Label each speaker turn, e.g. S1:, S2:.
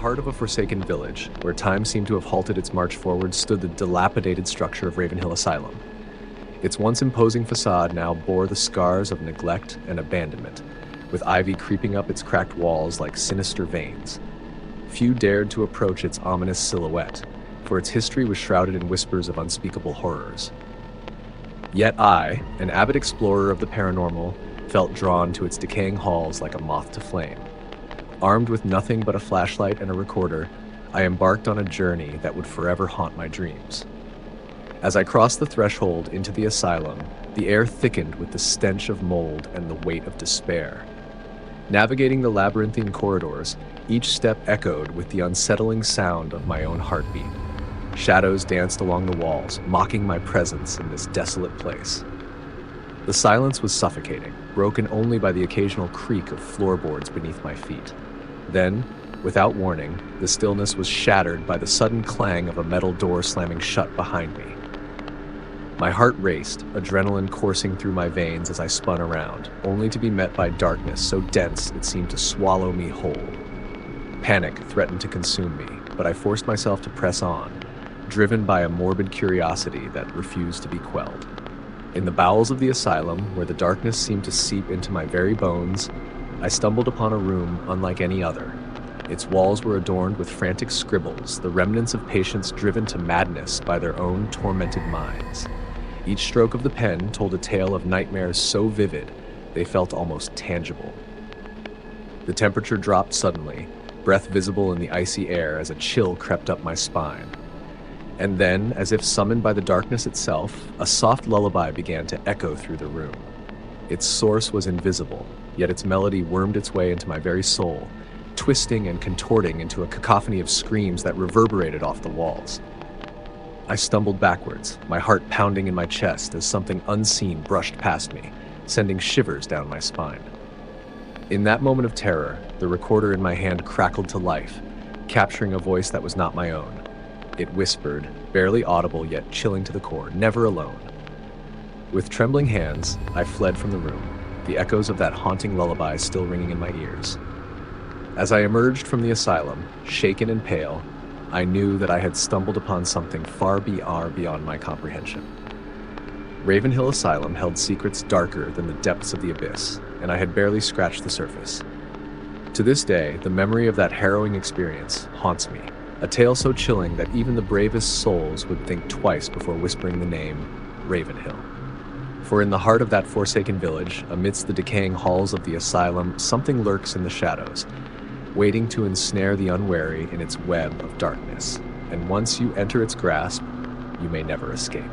S1: heart of a forsaken village, where time seemed to have halted its march forward, stood the dilapidated structure of Ravenhill Asylum. Its once imposing facade now bore the scars of neglect and abandonment, with ivy creeping up its cracked walls like sinister veins. Few dared to approach its ominous silhouette, for its history was shrouded in whispers of unspeakable horrors. Yet I, an avid explorer of the paranormal, felt drawn to its decaying halls like a moth to flame. Armed with nothing but a flashlight and a recorder, I embarked on a journey that would forever haunt my dreams. As I crossed the threshold into the asylum, the air thickened with the stench of mold and the weight of despair. Navigating the labyrinthine corridors, each step echoed with the unsettling sound of my own heartbeat. Shadows danced along the walls, mocking my presence in this desolate place. The silence was suffocating, broken only by the occasional creak of floorboards beneath my feet. Then, without warning, the stillness was shattered by the sudden clang of a metal door slamming shut behind me. My heart raced, adrenaline coursing through my veins as I spun around, only to be met by darkness so dense it seemed to swallow me whole. Panic threatened to consume me, but I forced myself to press on, driven by a morbid curiosity that refused to be quelled. In the bowels of the asylum, where the darkness seemed to seep into my very bones, I stumbled upon a room unlike any other. Its walls were adorned with frantic scribbles, the remnants of patients driven to madness by their own tormented minds. Each stroke of the pen told a tale of nightmares so vivid, they felt almost tangible. The temperature dropped suddenly, breath visible in the icy air as a chill crept up my spine. And then, as if summoned by the darkness itself, a soft lullaby began to echo through the room. Its source was invisible, yet its melody wormed its way into my very soul, twisting and contorting into a cacophony of screams that reverberated off the walls. I stumbled backwards, my heart pounding in my chest as something unseen brushed past me, sending shivers down my spine. In that moment of terror, the recorder in my hand crackled to life, capturing a voice that was not my own. It whispered, barely audible yet chilling to the core, "Never alone." With trembling hands, I fled from the room, the echoes of that haunting lullaby still ringing in my ears. As I emerged from the asylum, shaken and pale, I knew that I had stumbled upon something far beyond my comprehension. Ravenhill Asylum held secrets darker than the depths of the abyss, and I had barely scratched the surface. To this day, the memory of that harrowing experience haunts me, a tale so chilling that even the bravest souls would think twice before whispering the name Ravenhill. For in the heart of that forsaken village, amidst the decaying halls of the asylum, something lurks in the shadows, waiting to ensnare the unwary in its web of darkness. And once you enter its grasp, you may never escape.